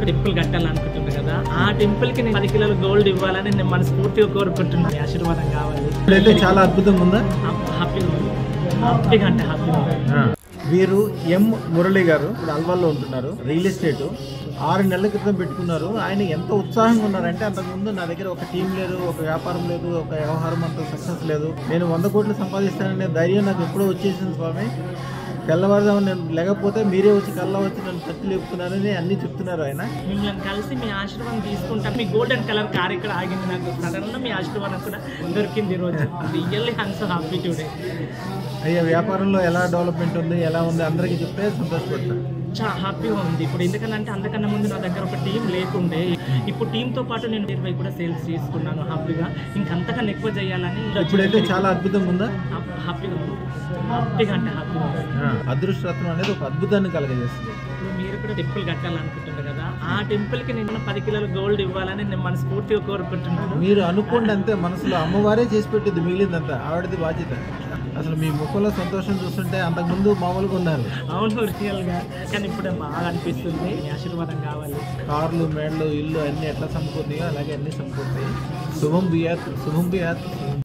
కూడా టెంపుల్ కట్టాలనుకుంటున్నా కదా, ఆ టెంపుల్ కి నేను 10 కిలోల గోల్డ్ ఇవ్వాలని నేను మనస్ఫూర్తిగా కోరుకుంటున్నాను. మీ ఆశీర్వాదం కావాలి. చాలా అద్భుతంగా ఉందా? హ్యాపీగా అంటే హ్యాపీగా. వీరు ఎం మురళి గారు ఇప్పుడు అల్వాల్లో ఉంటున్నారు. రియల్ ఎస్టేట్ 6 నెలల క్రితం పెట్టుకున్నారు. ఆయన ఎంత ఉత్సాహంగా ఉన్నారంటే, అంతకుముందు నా దగ్గర ఒక టీం లేదు, ఒక వ్యాపారం లేదు, ఒక వ్యవహారం అంత సక్సెస్ లేదు, నేను 100 కోట్లు సంపాదిస్తాననే ధైర్యం నాకు ఎప్పుడో వచ్చేసింది స్వామి. తెల్లవారుదాము నేను లేకపోతే మీరే వచ్చి కల్లా వచ్చి నన్ను ఖర్చు లేపుతున్నారని అన్ని చెప్తున్నారు ఆయన. మిమ్మల్ని కలిసి మీ ఆశీర్వాదం తీసుకుంటాను. మీ గోల్డెన్ కలర్ కార్ ఇక్కడ ఆగింది, నాకు సడన్ గా మీ ఆశీర్వాదం కూడా దొరికింది ఈరోజు. Really I'm so happy today. అయ్యా, వ్యాపారంలో ఎలా డెవలప్మెంట్ ఉంది, ఎలా ఉంది అందరికీ చెప్తే సంతోషపడతాను. చాలా హ్యాపీగా ఉంది ఇప్పుడు. ఎందుకంటే అంతకన్నా ముందు నా దగ్గర ఒక టీం లేకుండే, ఇప్పుడు టీంతో పాటు నేను 20 కూడా సేల్స్ చేసుకున్నాను. హ్యాపీగా ఇంకంతకన్నా ఎక్కువ చేయాలని. ఇప్పుడైతే చాలా అద్భుతంగా ఉందా? హ్యాపీగా హ్యాపీగా అంటే హ్యాపీగా. అదృష్టరత్నం అనేది ఒక అద్భుతాన్ని కలగజేస్తుంది. ఇప్పుడు మీరు కూడా టెంపుల్ కట్టాలనుకుంటున్నారు కదా, ఆ టెంపుల్ కి నేను 10 కిలోల గోల్డ్ ఇవ్వాలని నేను మనస్ఫూర్తిగా కోరుకుంటున్నాను. మీరు అనుకోండి అంతే, మనసులో అమ్మవారే చేసి పెట్టింది, మిగిలిందంతా ఆవిడది బాధ్యత. అసలు మీ ముఖంలో సంతోషం చూస్తుంటే అంతకుముందు మామూలుగా ఉన్నారు. అవును, రియల్గా. కానీ ఇప్పుడు బాగా అనిపిస్తుంది. మీ ఆశీర్వాదం కావాలి. కార్లు, మేడలు, ఇల్లు అన్నీ ఎట్లా సమకూరుతాయో అలాగే అన్నీ సమకూరుతాయి. శుభం బియాత్, శుభం బియాత్.